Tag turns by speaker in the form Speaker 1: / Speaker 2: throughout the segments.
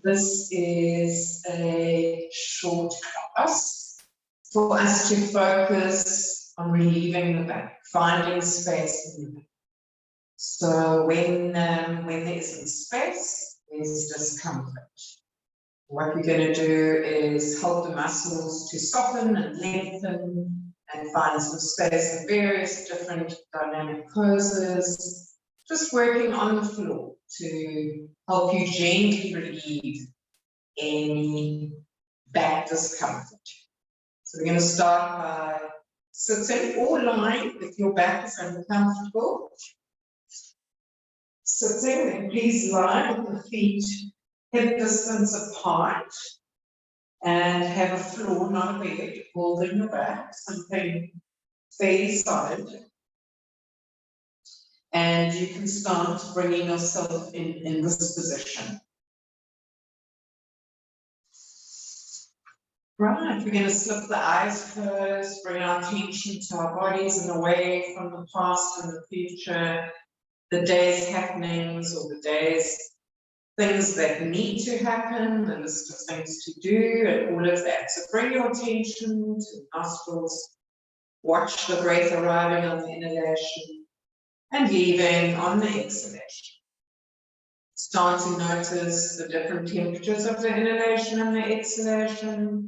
Speaker 1: This is a short class for us to focus on relieving the back, finding space in the back. So when there isn't space, there's discomfort. What we're going to do is help the muscles to soften and lengthen and find some space in various different dynamic poses, just working on the floor to help you gently relieve any back discomfort. So we're going to start by sitting or lying if your back is uncomfortable. Sitting, then please lie with the feet hip distance apart and have a floor, not a bed, holding your back, something fairly solid. And you can start bringing yourself in this position. Right, we're going to slip the eyes closed, bring our attention to our bodies and away from the past and the future, the day's happenings or the day's things that need to happen, the list of things to do, and all of that. So bring your attention to the nostrils, watch the breath arriving on the inhalation and leaving on the exhalation. Start to notice the different temperatures of the inhalation and the exhalation.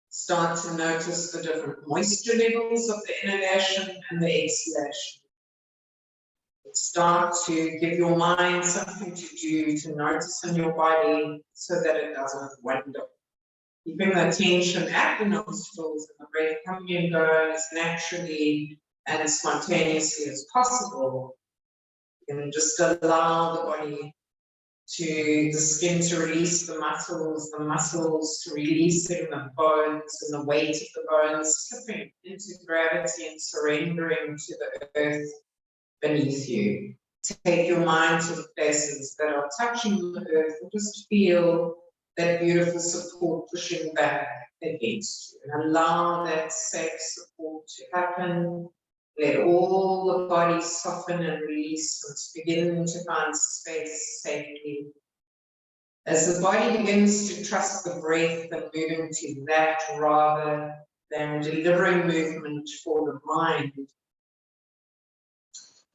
Speaker 1: Start to notice the different moisture levels of the inhalation and the exhalation. Start to give your mind something to do, to notice in your body so that it doesn't wander. Keeping the attention at the nostrils and the breath coming and going as naturally and as spontaneously as possible. And just allow the body to, the skin to release the muscles to releasing the bones and the weight of the bones, slipping into gravity and surrendering to the earth beneath you. Take your mind to the places that are touching the earth and just feel that beautiful support pushing back against you. And allow that safe support to happen. Let all the body soften and release and begin to find space safely. As the body begins to trust the breath and moving to that rather than delivering movement for the mind,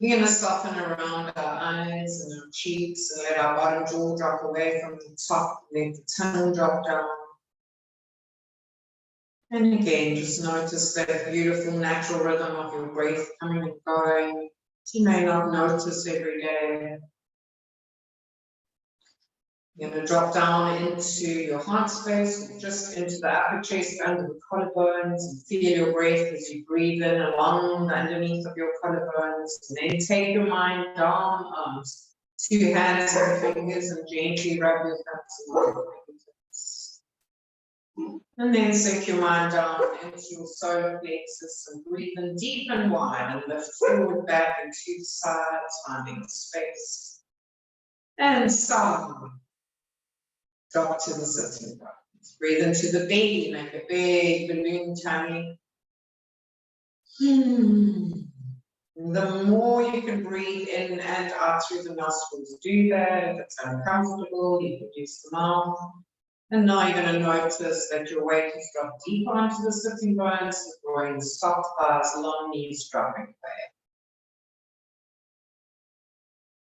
Speaker 1: we're going to soften around our eyes and our cheeks and let our bottom jaw drop away from the top, let the tongue drop down. And again, just notice that beautiful natural rhythm of your breath coming and going. You may not notice every day. You're going to drop down into your heart space, just into the upper chest under the collarbones, and feel your breath as you breathe in along the underneath of your collarbones. And then take your mind down, arms, 2 hands and fingers, and gently rub your thumbs along your fingertips. And then sink your mind down into your solar plexus and breathe in deep and wide and lift forward, back, and to the sides, finding space. And sound. Drop to the sitting bones. Breathe into the belly, make a big balloon tummy. The more you can breathe in and out through the nostrils, do that. If it's uncomfortable, you can use the mouth. And now you're going to notice that your weight has dropped deeper onto the sitting bones, the groin, soft thighs, long knees dropping back.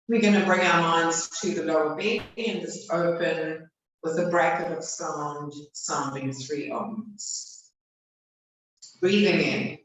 Speaker 1: We're going to bring our minds to the lower belly and just open with a bracket of sound, sounding 3 ohms. Breathing in.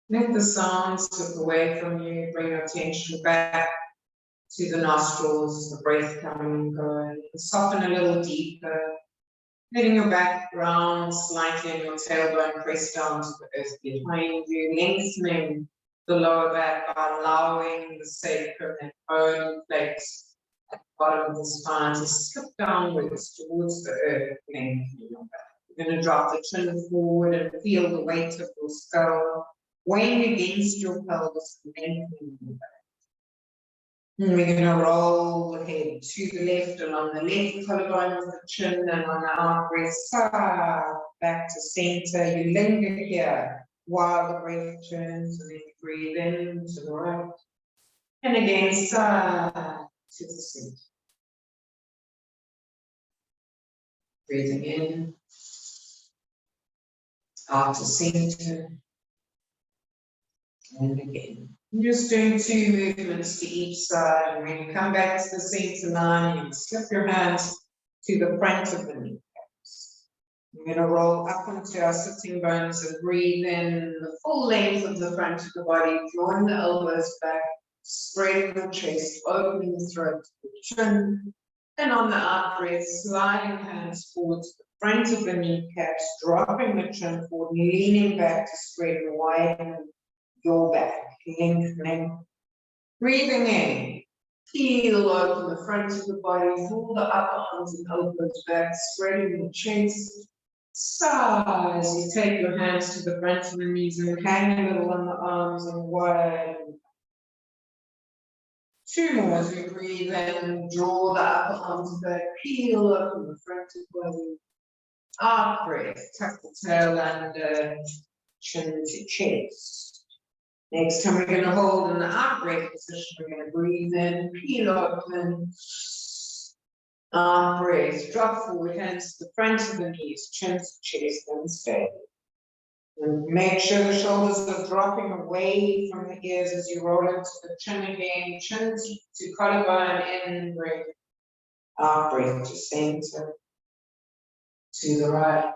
Speaker 1: Let the sounds slip away from you, bring your attention back to the nostrils, the breath coming and going. Soften a little deeper. Letting your back round slightly and your tailbone press down to the earth behind you, lengthening the lower back by allowing the sacrum and bone plates at the bottom of the spine to slip downwards towards the earth, lengthening your back. You're going to drop the chin forward and feel the weight of your skull weighing against your pelvis, lengthening your back. And we're going to roll the head to the left along the left collarbone of the chin, and on the out breath, back to center. You linger here while the breath turns, and then you breathe in to the right. And again, side to the center. Breathing in, out to center. And again. I'm just doing 2 movements to each side, and when you come back to the center line, you can slip your hands to the front of the kneecaps. We're going to roll up onto our sitting bones and breathe in the full length of the front of the body, drawing the elbows back, spreading the chest, opening the throat to the chin, and on the out breath, sliding hands forward to the front of the kneecaps, dropping the chin forward, leaning back to spread and widen your back, lengthening. Breathing in, peel open the front of the body, pull the upper arms and elbows back, spreading the chest. Sigh as you take your hands to the front of the knees and hang a little on the arms and widen. 2 more as we breathe in, draw the upper arms back, peel open the front of the body. Out breath, tuck the tail under, chin to chest. Next time we're going to hold in the out breath position, we're going to breathe in, peel open, out breath, drop forward, hands to the front of the knees, chin to chest, and stay. And make sure the shoulders are dropping away from the ears as you roll into the chin again, chin to collarbone, in breath, out breath to center, to the right.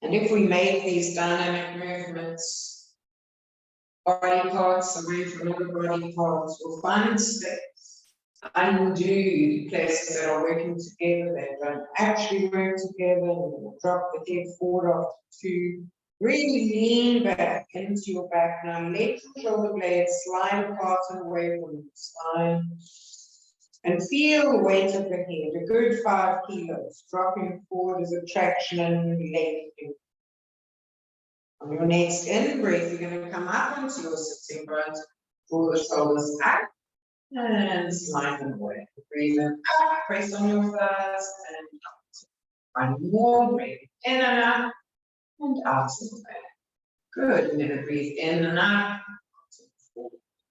Speaker 1: And if we make these dynamic movements, body parts away from other body parts, we'll find steps and we'll do places that are working together, that don't actually work together, and we'll drop the head forward after 2. Really lean back into your back now, let your shoulder blades slide apart and away from the spine. And feel the weight of the head, a good 5 kilos, dropping forward as a traction and lengthening. On your next in breath, you're going to come up onto your sitting bones, draw the shoulders up, and slide them away. Breathe in, up, press on your thighs, and out. 1 more, breathe in and up, and out to the back. Good, and then breathe in and up,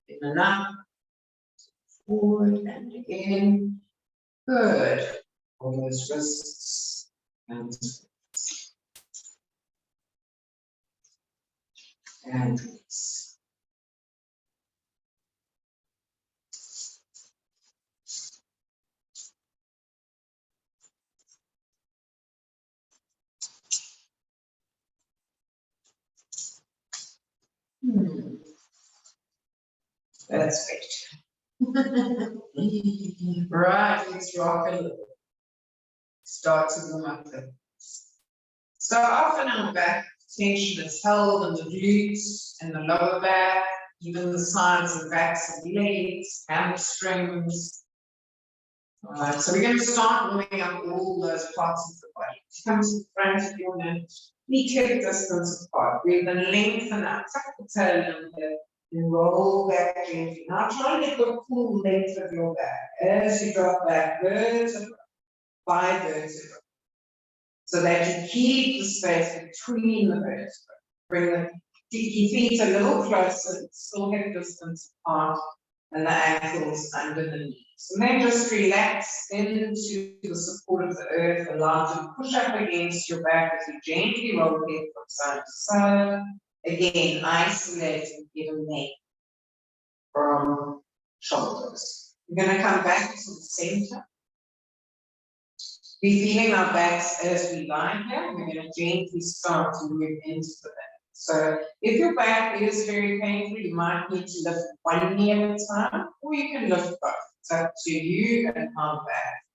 Speaker 1: in and up, forward, and again. Good. All those wrists and release. That's great. Right, let's rock a little. Start to warm up the hips. So often our back tension is held in the glutes and the lower back, even the sides and backs of the legs, hamstrings. Alright, so we're going to start warming up all those parts of the body. Come to the front of your neck, knee hip distance apart. Breathe and lengthen up, tuck the tail under, and roll back gently. Now try to get the full length of your back as you drop back vertebra by vertebra, so that you keep the space between the vertebrae. Bring the feet a little closer, still hip distance apart, and the ankles under the knees. And then just relax into the support of the earth, allow to push up against your back as you gently roll the head from side to side. Again, isolating your neck from shoulders. We're going to come back to the center. We're feeling our backs as we lie here. We're going to gently start to move into the back. So if your back is very painful, you might need to lift 1 knee at a time, or you can lift both. It's up to you and how back.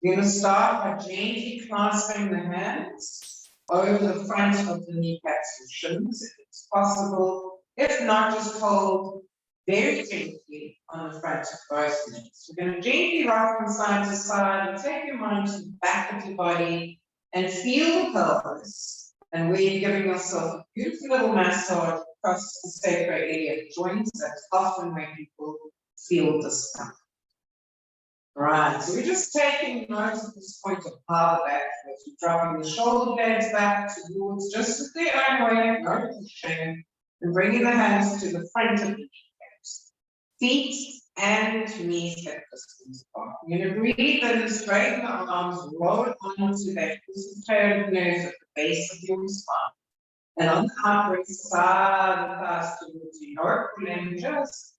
Speaker 1: You're going to start by gently clasping the hands over the front of the kneecaps and shins, if it's possible. If not, just hold very gently on the front of both knees. We're going to gently rock from side to side and take your mind to the back of your body and feel the pelvis. And where you're giving yourself a beautiful little massage across the sacroiliac joints. That's often where people feel discomfort. Right, so we're just taking note at this point of how the back feels. We're dropping the shoulder blades back towards just with their own way, no pushing, and bringing the hands to the front of the kneecaps. Feet and knees hip distance apart. You're going to breathe in, straighten the arms, roll onto that tail nerve at the base of your spine. And on the out breath, side the thighs towards you, no pulling, just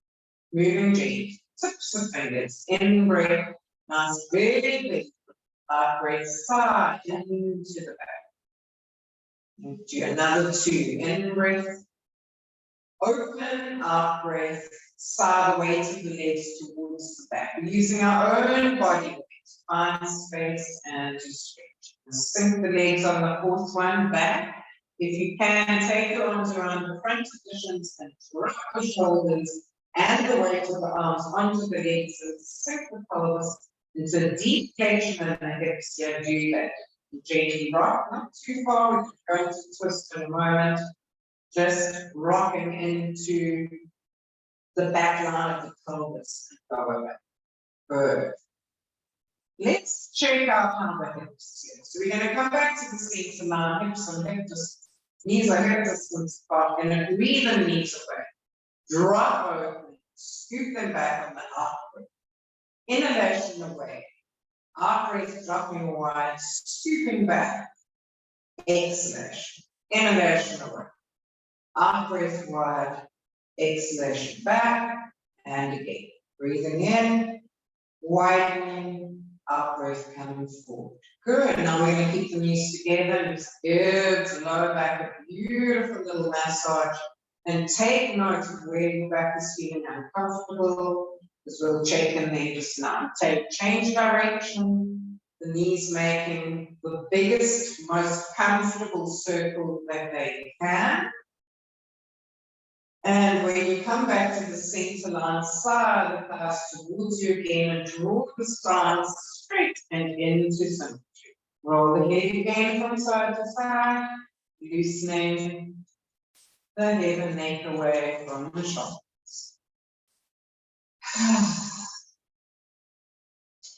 Speaker 1: moving gently. Tips the fingers, in breath, nice big big. Out breath, side into the back. Do another two, in breath, open, out breath, side the weight of the legs towards the back. We're using our own body weight, find space and to stretch. And sink the legs on the fourth one back. If you can, take your arms around the front of the shins and drop the shoulders and the weight of the arms onto the legs and sink the pelvis into a deep flexion in the hips. Yeah, do that. Gently rock, not too far, we're going to twist in a moment. Just rocking into the back line of the pelvis. Good. Let's check out how the hips here. So we're going to come back to the center line, hips and hip distance. Knees are hip distance apart. We're going to breathe the knees away. Drop open, scoop them back on the out breath. Inhalation away. Out breath dropping wide, scooping back. Exhalation. Inhalation away. Out breath wide. Exhalation back. And again. Breathing in, widening, out breath coming forward. Good. Now we're going to keep the knees together. Just give the lower back a beautiful little massage. And take note of where your back is feeling uncomfortable, because we'll check in there just now. Change direction, the knees making the biggest, most comfortable circle that they can. And when you come back to the center line, side the thighs towards you again and draw the spine straight and into symmetry. Roll the head again from side to side, loosening the head and neck away from the shoulders.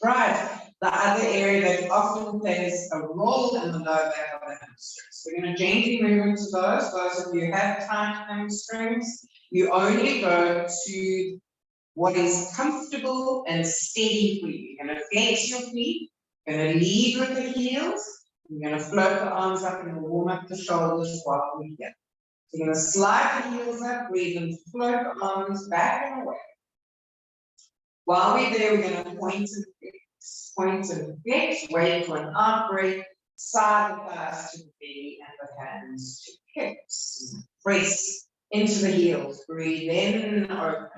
Speaker 1: Right, the other area that often plays a role in the lower back of the hamstrings. We're going to gently move into those. Those of you who have tight hamstrings, you only go to what is comfortable and steady for you. You're going to flex your feet, you're going to lead with the heels, you're going to float the arms up and warm up the shoulders while we're here. So you're going to slide the heels up, breathe and float the arms back and away. While we're there, we're going to point and flex. Point and flex, wait for an out breath, side the thighs to the belly and the hands to hips. Press into the heels, breathe in, open.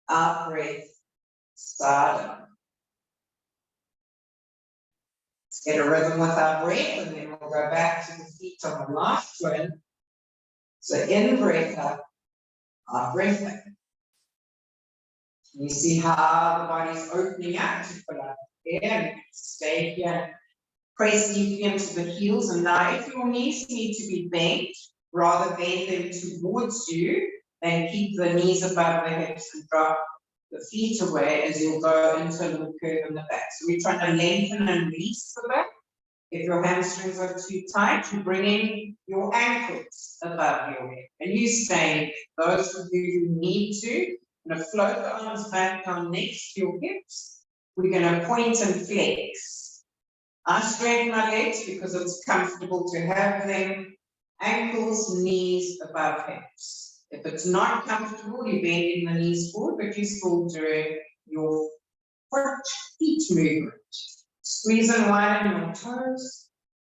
Speaker 1: Out breath, side up. Let's get a rhythm with our breath, and then we'll go back to the feet on the last one. So in breath up, out breath back. You see how the body's opening up to pull up there, and stay here. Press deeply into the heels, and now if your knees need to be bent, rather bend them towards you, then keep the knees above the hips and drop the feet away as you'll go into a little curve in the back. So we're trying to lengthen and release the back. If your hamstrings are too tight, you bring in your ankles above your head. And you stay, those of you who need to, going to float the arms back down next to your hips. We're going to point and flex. I straighten my legs because it's comfortable to have them. Ankles, knees above hips. If it's not comfortable, you're bending the knees forward, but you're still doing your feet movement. Squeeze and widen your toes.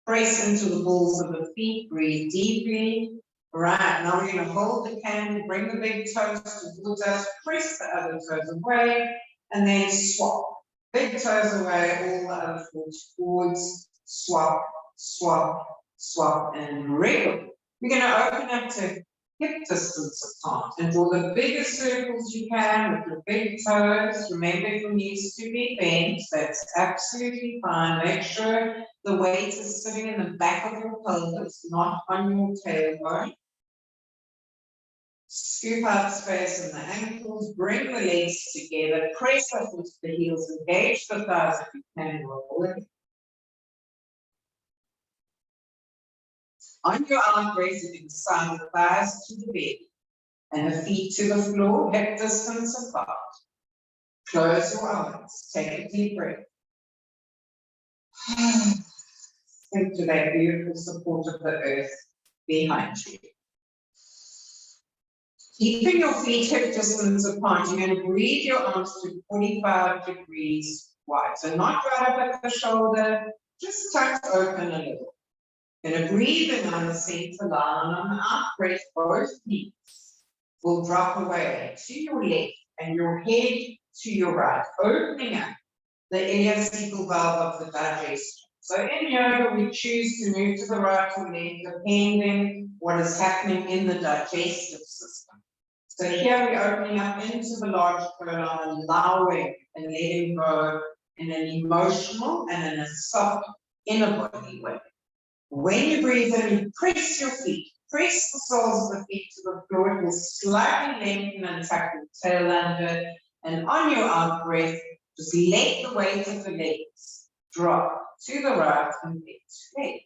Speaker 1: Press into the balls of the feet. Breathe deeply. Right, now we're going to hold the candle, bring the big toes towards us, press the other toes away, and then swap. Big toes away, all the other foot forwards, swap, swap, swap, and wriggle. We're going to open up to hip distance apart and draw the biggest circles you can with your big toes. Remember, your knees to be bent, that's absolutely fine. Make sure the weight is sitting in the back of your pelvis, not on your tailbone. Scoop out space in the ankles, bring the legs together, press up into the heels, engage the thighs if you can, roll it. On your arm, raise it inside the thighs to the belly and the feet to the floor, hip distance apart. Close your eyes, take a deep breath. Think to that beautiful support of the earth behind you. Keeping your feet hip distance apart, you're going to breathe your arms to 45 degrees wide. So not right up at the shoulder, just tucked open a little. Going to breathe in on the center line. On the out breath, both knees will drop away to your left and your head to your right, opening up the iliacecal valve of the digestion. So in yoga, we choose to move to the right or left, depending what is happening in the digestive system. So here we're opening up into the large colon, allowing and letting go in an emotional and in a soft inner body way. When you breathe in, you press your feet, press the soles of the feet to the floor. It will slightly lengthen and tuck the tail under. And on your out breath, just let the weight of the legs drop to the right and left to left.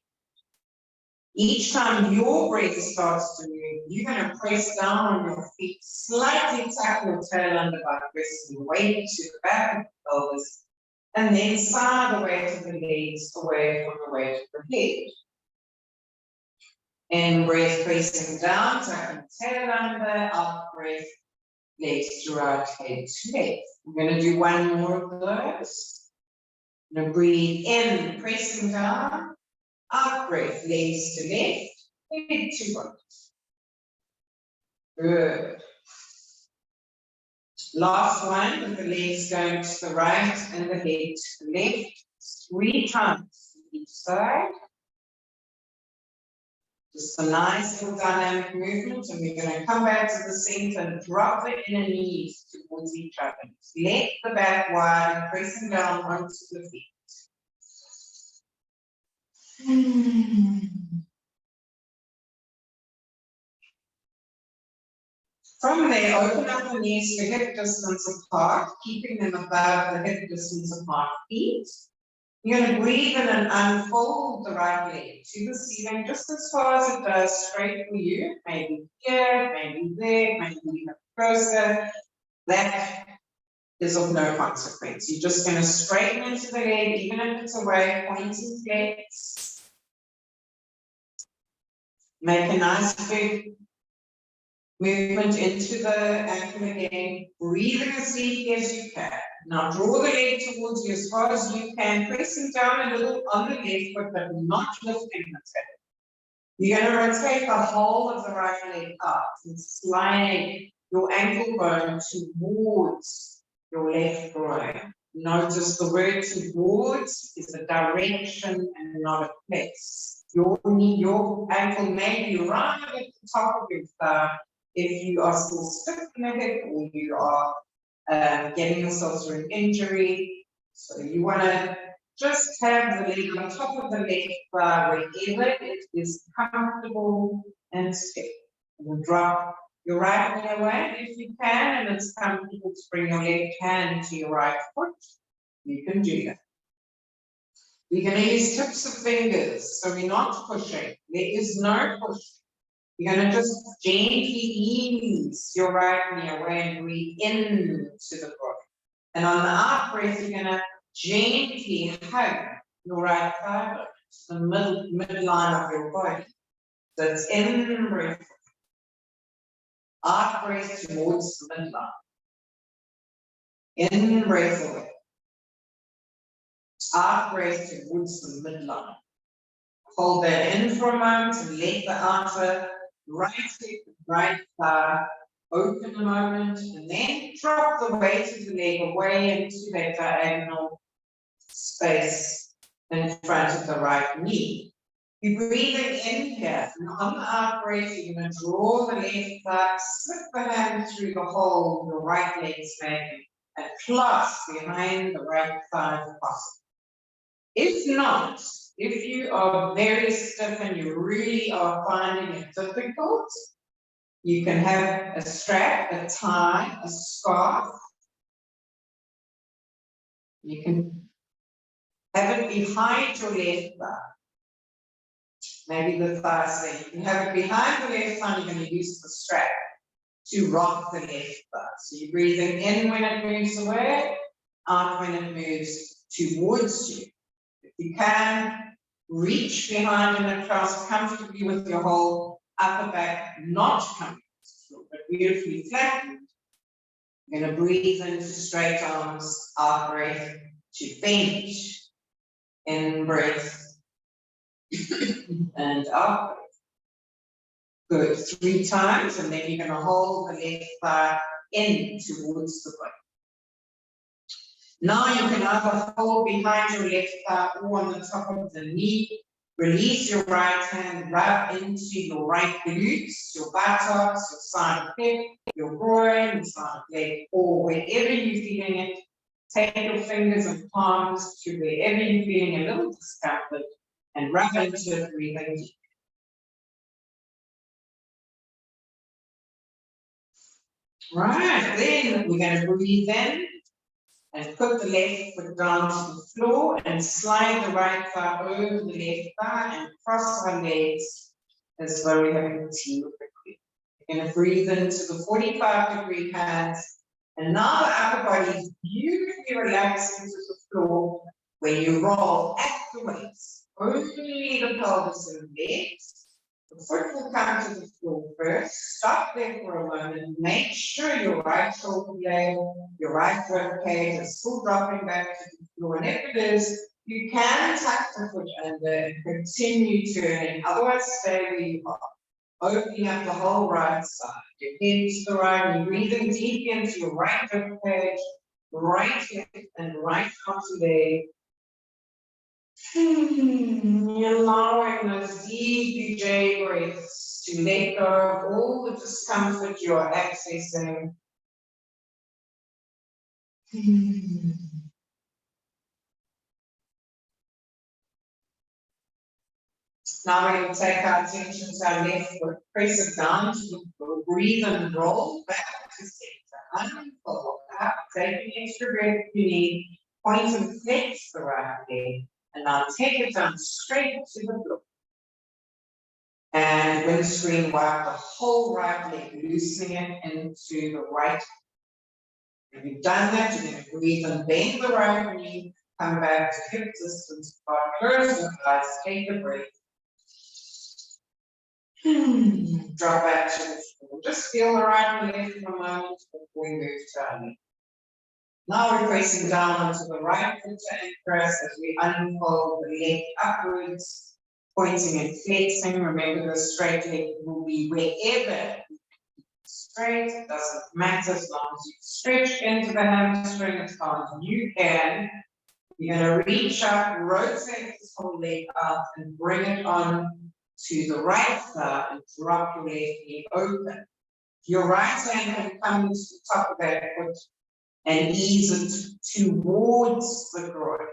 Speaker 1: Each time your breath starts to move, you're going to press down on your feet, slightly tap your tail under by pressing the weight to the back of the pelvis, and then sigh the weight of the legs away from the weight of the head. In breath, pressing down, tucking the tail under, out breath, legs to right, head to left. We're going to do one more of those. I'm going to breathe in, pressing down. Out breath, legs to left, head to right. Good. Last one, with the legs going to the right and the head to the left. 3 times each side. Just a nice little dynamic movement, and we're going to come back to the center and drop the inner knees towards each other. Let the back wide and pressing down onto the feet. From there, open up the knees to hip distance apart, keeping them above the hip distance apart feet. You're going to breathe in and unfold the right leg to the ceiling, just as far as it does straight for you. Maybe here, maybe there, maybe even closer. That is of no consequence. You're just going to straighten into the leg, even if it's away, pointing flex. Make a nice big movement into the ankle again, breathing as deeply as you can. Now draw the leg towards you as far as you can, pressing down a little on the left foot, but not lifting the tail. You're going to rotate the whole of the right leg up and slide your ankle bone towards your left groin. Notice the word towards is a direction and not a place. Your ankle may be right at the top of your thigh if you are still stiff in the hip or you are getting yourself through an injury. So you want to just have the leg on top of the left thigh wherever it is comfortable and stiff. And drop your right knee away if you can, and it's comfortable to bring your left hand to your right foot. You can do that. We're going to use tips of fingers, so we're not pushing. There is no pushing. You're going to just gently ease your right knee away and breathe into the groin. And on the out breath, you're going to gently hug your right thigh to the midline of your body. So it's in breath. Out breath towards the midline. In breath away. Out breath towards the midline. Hold that in for a moment and let the outer right hip, right thigh open a moment, and then drop the weight of the leg away into that diagonal space in front of the right knee. You're breathing in here, and on the out breath, you're going to draw the left thigh, slip the hand through the hole your right leg's making, and clasp behind the right thigh if possible. If not, if you are very stiff and you really are finding it difficult, you can have a strap, a tie, a scarf. You can have it behind your left thigh. Maybe the thigh there. You can have it behind the left thigh, you're going to use the strap to rock the left thigh. So you're breathing in when it moves away, out when it moves towards you. If you can, reach behind and across comfortably with your whole upper back not coming to the floor, but beautifully flattened. You're going to breathe into straight arms, out breath to bench, in breath, and out breath. Good, 3 times, and then you're going to hold the left thigh in towards the body. Now you can either hold behind your left thigh or on the top of the knee. Release your right hand, rub into your right glutes, your buttocks, your side of hip, your groin, your side of leg, or wherever you're feeling it. Take your fingers and palms to wherever you're feeling a little discomfort and rub into it, breathing deep. Right, then we're going to breathe in and put the left foot down to the floor and slide the right thigh over the left thigh and cross our legs as though we're having tea with the queen. We're going to breathe into the 45-degree hands, and now the upper body is beautifully relaxing to the floor when you roll at the waist. Only the pelvis and legs. The foot will come to the floor first. Stop there for a moment. Make sure your right shoulder blade, your right rib cage is still dropping back to the floor. And if it is, you can tuck the foot under and continue turning. Otherwise, stay where you are. Opening up the whole right side. Your head to the right. You're breathing deep into your right rib cage, right hip, and right outer leg. You're allowing those deep UJ breaths to let go of all the discomfort you are accessing. Now we're going to take our attention to our left foot, press it down to the floor, breathe and roll back to center, unfold up, take an extra breath if you need, point and flex the right leg, and now take it down straight to the floor. And windscreen wipe the whole right leg, loosening it into the right. If you've done that, you're going to breathe and bend the right knee, come back to hip distance apart, close your eyes, take a breath. Drop back to the floor. Just feel the right and left for a moment before we move to our knee. Now we're pressing down onto the right foot to anchor us as we unfold the leg upwards, pointing and flexing. Remember, the straight leg will be wherever straight. It doesn't matter as long as you stretch into the hamstring as far as you can. You're going to reach up, rotate this whole leg out, and bring it on to the right thigh and drop your left knee open. Your right hand can come to the top of that foot and ease it towards the groin.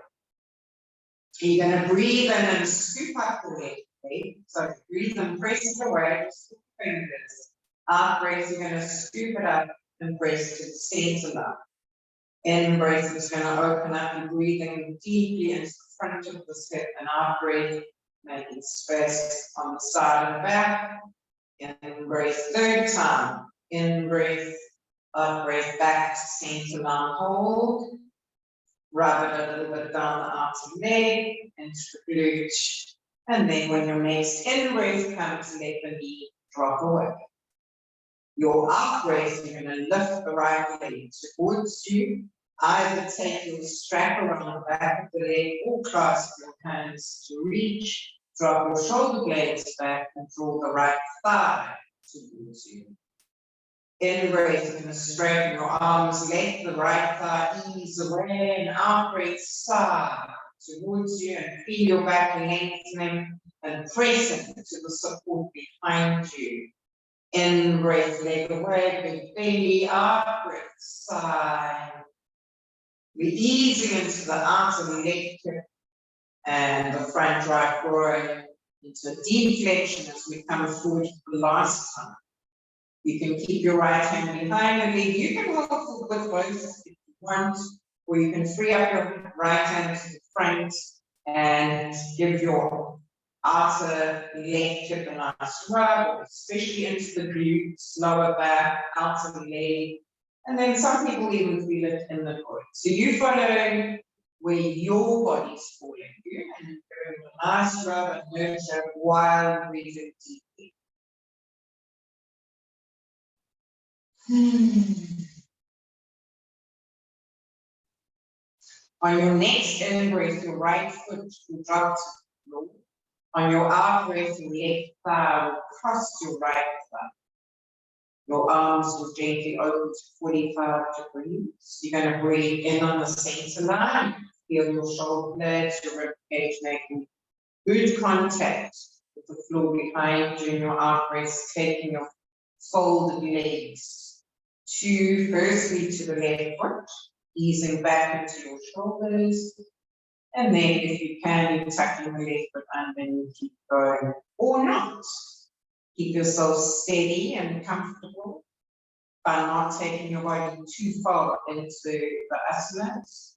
Speaker 1: You're going to breathe in and scoop up the left leg. So breathe and press it away, just with the fingers. Out breath, you're going to scoop it up and press to the center line. In breath is going to open up and breathing deeply into the front of the hip, and out breath, making space on the side and back. In breath, third time. In breath, out breath, back to center line, hold. Rub it a little bit down the outer leg, into the glute. And then when your next in breath comes, let the knee drop away. Your out breath, you're going to lift the right leg towards you. Either take your strap around the back of the leg or clasp your hands to reach. Drop your shoulder blades back and draw the right thigh towards you. In-breath, you're going to straighten your arms, left, the right thigh, ease away, and out-breath, side towards you, and feel your back lengthening and pressing to the support behind you. In-breath, leg away, big belly, out-breath, side. We're easing into the outer left hip and the front right groin into a deep flexion as we come forward for the last time. You can keep your right hand behind the leg. You can hold with both if you want, or you can free up your right hand to the front and give your outer left hip a nice rub, especially into the glutes, lower back, outer leg. And then some people even feel it in the core. So you follow where your body's falling you, and you're doing a nice rub and nurture while breathing deeply. On your next in-breath, your right foot will drop to the floor. On your out-breath, your left thigh will cross your right thigh. Your arms will gently open to 45 degrees. You're going to breathe in on the center line. Feel your shoulder blades, your rib cage making good contact with the floor behind you. And your out-breath, taking your folded legs firstly to the left foot, easing back into your shoulders. And then if you can, you tuck your left foot and then you keep going, or not. Keep yourself steady and comfortable by not taking your body too far into the asanas.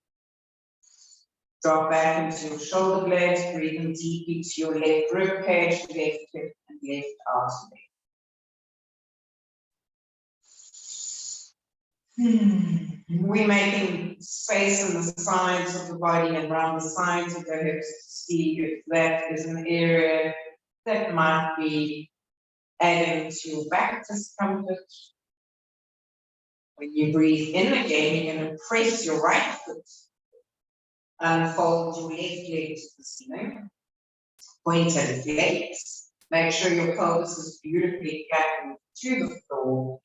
Speaker 1: Drop back into your shoulder blades, breathing deeply to your left rib cage, left hip, and left outer leg. We're making space on the sides of the body and around the sides of the hips to see if that is an area that might be adding to your back discomfort. When you breathe in again, you're going to press your right foot, unfold your left leg to the ceiling, point and flex. Make sure your pelvis is beautifully flattened to the floor.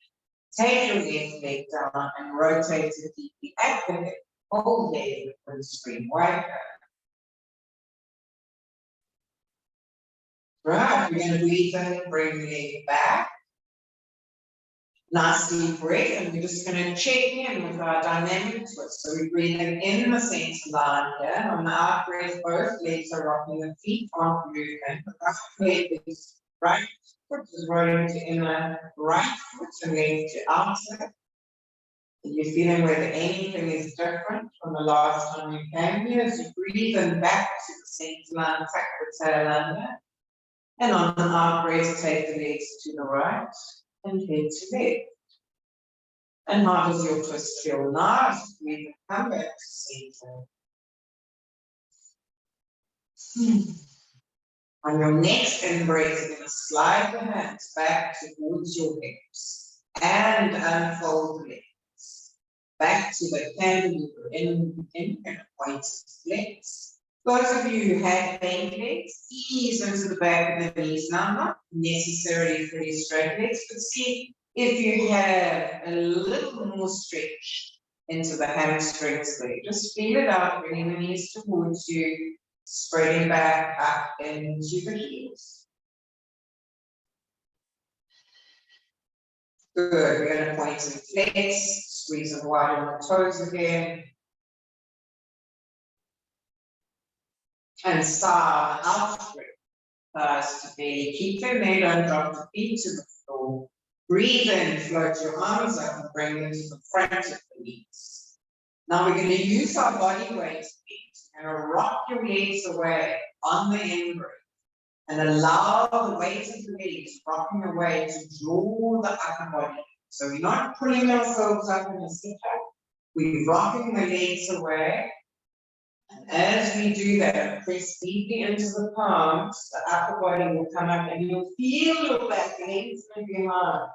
Speaker 1: Take your left leg down and rotate it deeply at the hip. Hold leg with the screen wide. Right, we're going to breathe in, bring the leg back. Nice deep breath, and we're just going to check in with our dynamic twist. So we're breathing in the center line here. On the out breath, both legs are rocking, the feet aren't moving. The right leg is right foot is rolling to inner, right foot and left to outer. You're feeling whether anything is different from the last time you came here. As you breathe in back to the center line, tuck the tail under. And on the out breath, take the legs to the right and head to left. And how does your twist feel now? We can come back to center. On your next in-breath, you're going to slide the hands back towards your hips and unfold the legs. Back to the candle in and point flex. Those of you who have bent legs, ease into the back of the knees now, not necessarily fully straight legs, but see if you have a little more stretch into the hamstrings there. Just feel it out, bringing the knees towards you, spreading back up into the heels. Good, we're going to point and flex, squeeze and widen the toes again. And start out breath. Thighs to belly. Keep them there, don't drop the feet to the floor. Breathe in, float your arms up and bring them to the front of the knees. Now we're going to use our body weight. We're going to rock your legs away on the in-breath and allow the weight of the legs rocking away to draw the upper body. So we're not pulling ourselves up in a sit-up. We're rocking the legs away. And as we do that, press deeply into the palms, the upper body will come up and you'll feel your back lengthening behind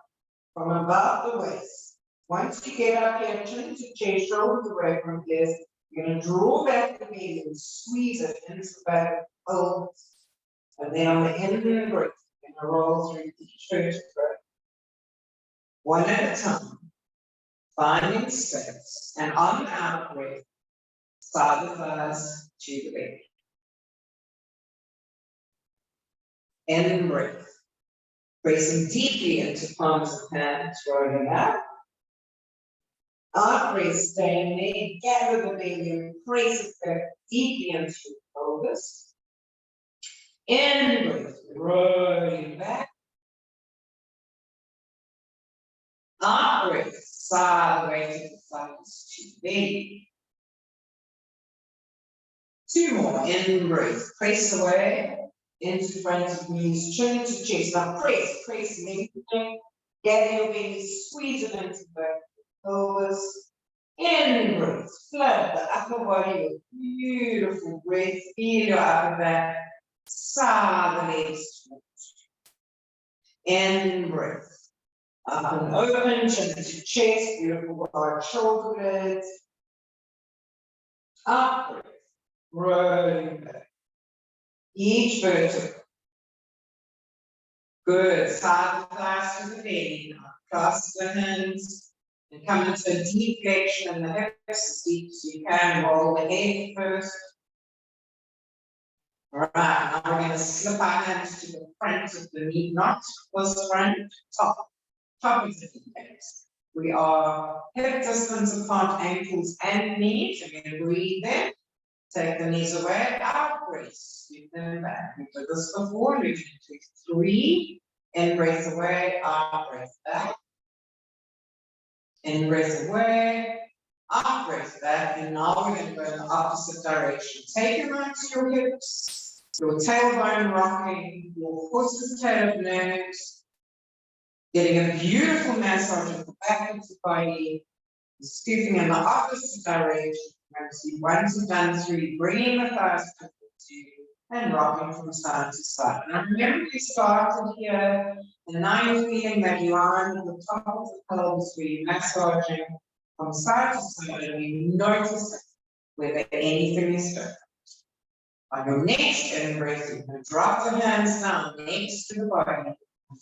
Speaker 1: from above the waist. Once you get up here, chin to chest, shoulders away from this, you're going to draw back the belly and squeeze it into the back of the pelvis. And then on the end of the breath, you're going to roll through each vertebra. one at a time, finding space, and on the out breath, side the thighs to the belly. In breath, pressing deeply into palms of hands, rolling up. Out breath, staying there, gather the belly and press it back deeply into the pelvis. In breath, rolling back. Out breath, sideways to the thighs to the belly. Two more. In breath, press away into front of knees, chin to chest. Now press, lengthening, gather your belly, squeeze it into the pelvis. In breath, flood the upper body with beautiful breath. Feel your upper back, side the legs. In breath, up and open, chin to chest, beautiful wide shoulder blades. Up breath, rolling back. Each vertical. Good. Side the thighs to the belly. Now clasp the hands and come into a deep flexion in the hips as deep as you can. Roll the head first. All right. Now we're going to slip our hands to the front of the knee, not close front, top of the knee base. We are hip distance apart, ankles and knees. We're going to breathe in. Take the knees away, out breath, sweep them back. We did this before, we can take 3, in breath away, out breath back. In breath away, out breath back, and now we're going to go in the opposite direction. Take your mind to your hips, your tailbone rocking, your horse's tail of nerves, getting a beautiful massage of the back of the body, scooping in the opposite direction. Once you've done 3, bringing the thighs to you and rocking from side to side. Now remember you started here, and now you're feeling that you are on the top of the pelvis where you're massaging from side to side, and you notice whether anything is different. On your next in-breath, you're going to drop the hands down next to the body,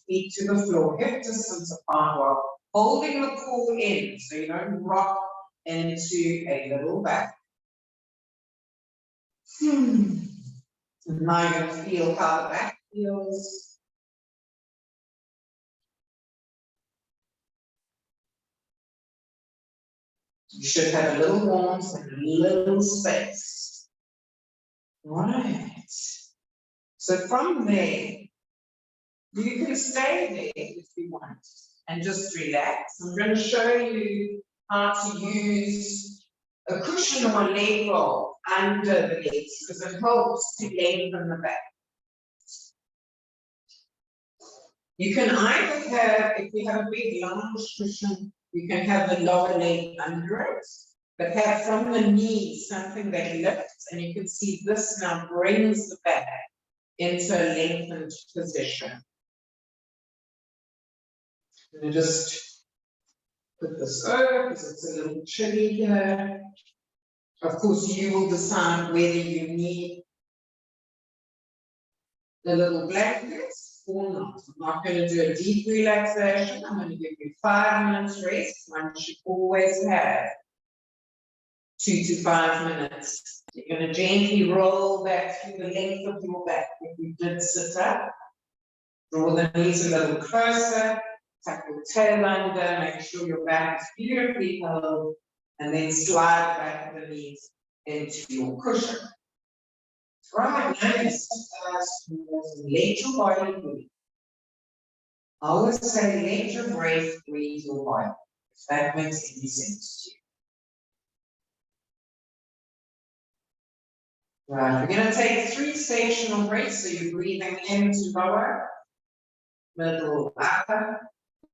Speaker 1: feet to the floor, hip distance apart while holding the core in so you don't rock into a little back. And now you're going to feel how the back feels. You should have a little warmth and a little space. Right. So from there, you can stay there if you want and just relax. I'm going to show you how to use a cushion or a leg roll under the legs because it helps to lengthen the back. You can either have, if you have a big large cushion, you can have the lower leg under it, but have from the knee something that lifts, and you can see this now brings the back into a lengthened position. I'm going to just put this over because it's a little chilly here. Of course, you will decide whether you need the little blankets or not. I'm not going to do a deep relaxation. I'm going to give you 5 minutes rest. One should always have 2 to 5 minutes. You're going to gently roll back through the length of your back. If you did sit up, draw the knees a little closer, tuck your tail under, make sure your back is beautifully held, and then slide back the knees into your cushion. Right, now you let your body breathe. I always say let your breath breathe your body, if that makes any sense to you. Right, we're going to take 3 sectional breaths, so you're breathing into lower, middle, upper.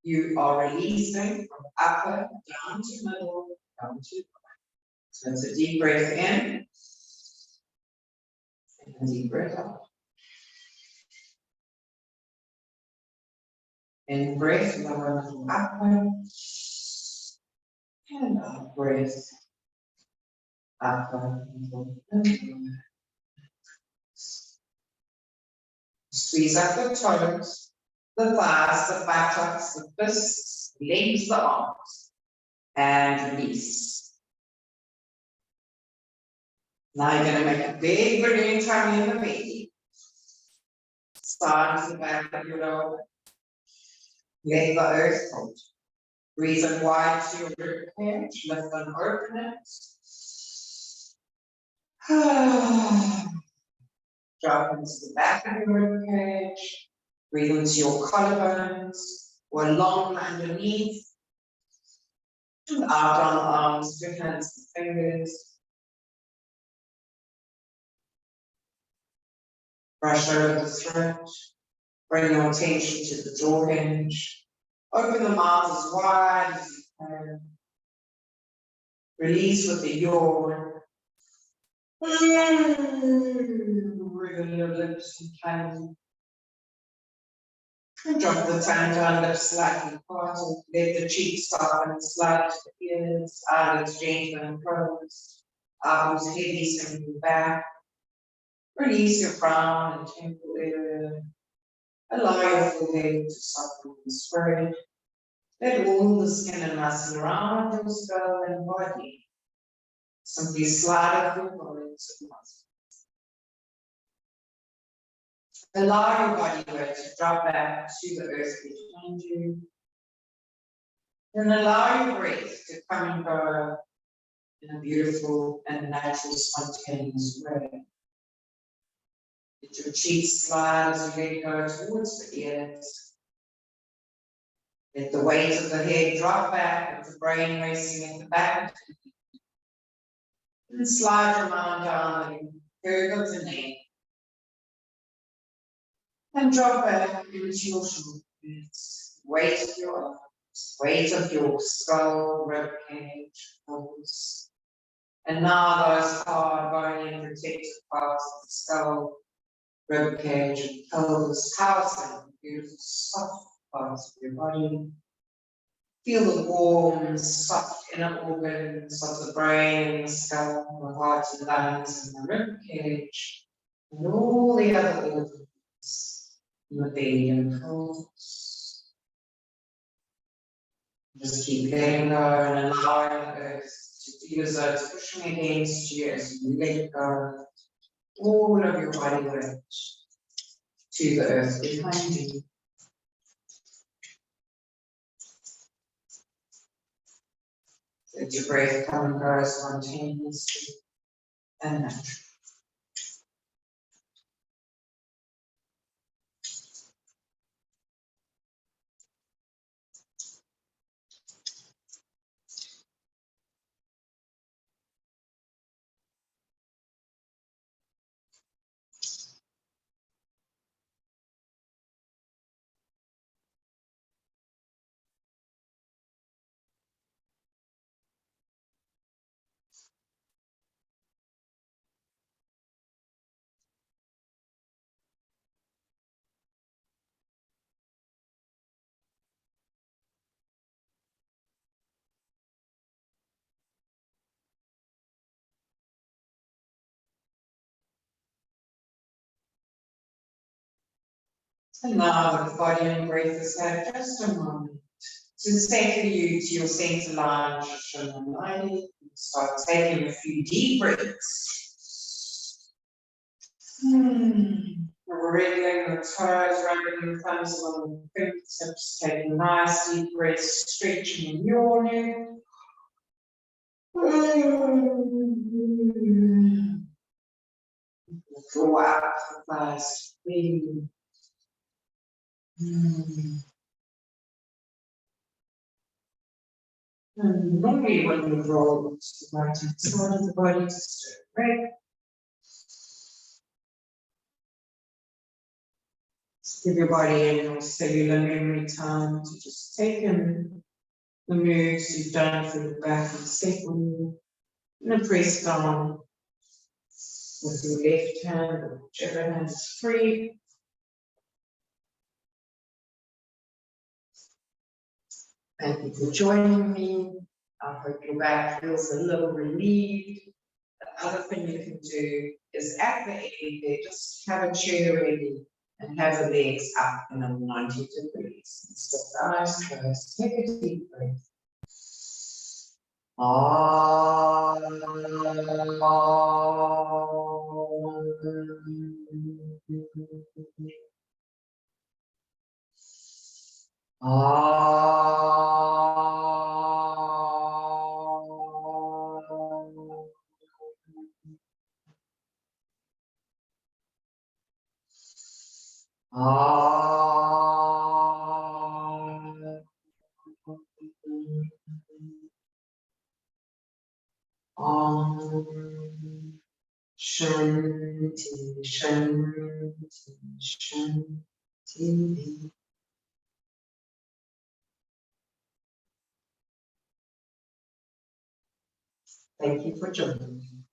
Speaker 1: You are releasing from upper down to middle, down to lower. So it's a deep breath in, and a deep breath out. In breath, lower, middle, upper, and out breath, upper, middle, and lower. Squeeze up the toes, the thighs, the buttocks, the fists, Legs the arms and release. Now you're going to make a big balloon tummy in the belly. Start to the back of your lower. Let the earth hold. Breathe in wide to your rib cage. Lift and open it. Drop into the back of your rib cage. Breathe into your collarbones or along underneath. Out on the arms, your hands and fingers. Brush over the throat. Bring your attention to the jaw hinge. Open the mouth as wide as you can. Release with a yawn. Wriggle your lips and tongue. And drop the tongue down, lips slightly parted. Let the cheeks soften, slide to the ears, eyelids gentle and closed. Arms heavy, sinking back. Release your frown and temple area. Allow your forehead to soften and spread. Let all the skin and muscle around your skull and body simply slide up your bones and muscles. Allow your body weight to drop back to the earth behind you. And allow your breath to come and go in a beautiful and natural, spontaneous way. Let your cheeks slide as you let go towards the ears. Let the weight of the head drop back with the brain racing at the back. And slide your mind down the curve of the neck. And drop back into your shoulders. Weight of your arms, weight of your skull, rib cage, pelvis. And now those hard, bony, and protective parts of the skull, rib cage, and pelvis, housing beautiful, soft parts of your body. Feel the warm, soft inner organs of the brain, the skull, the heart and lungs, and the rib cage, and all the other organs in the belly and pelvis. Just keep letting go and allowing the earth to feel as though it's pushing against you as you let go all of your body weight to the earth behind you. Let your breath come and go spontaneously and naturally. And now that the body and breath has had just a moment to settle you to your center line, start taking a few deep breaths. Wriggling the toes, rubbing the thumbs along the fingertips, taking nice deep breaths, stretching and yawning. Draw out the thighs, breathe. And normally when we roll to the right hand side of the body to straight. Give your body a little cellular memory time to just take in the moves you've done for the back and settle. And press down with your left hand or whichever hand is free. Thank you for joining me. I hope your back feels a little relieved. The other thing you can do is at the end there, just have a chair ready and have the legs up in a 90 degrees. Stop the eyes closed. Take a deep breath. Ah. Shanti, Shanti, Shanti. Thank you for joining me.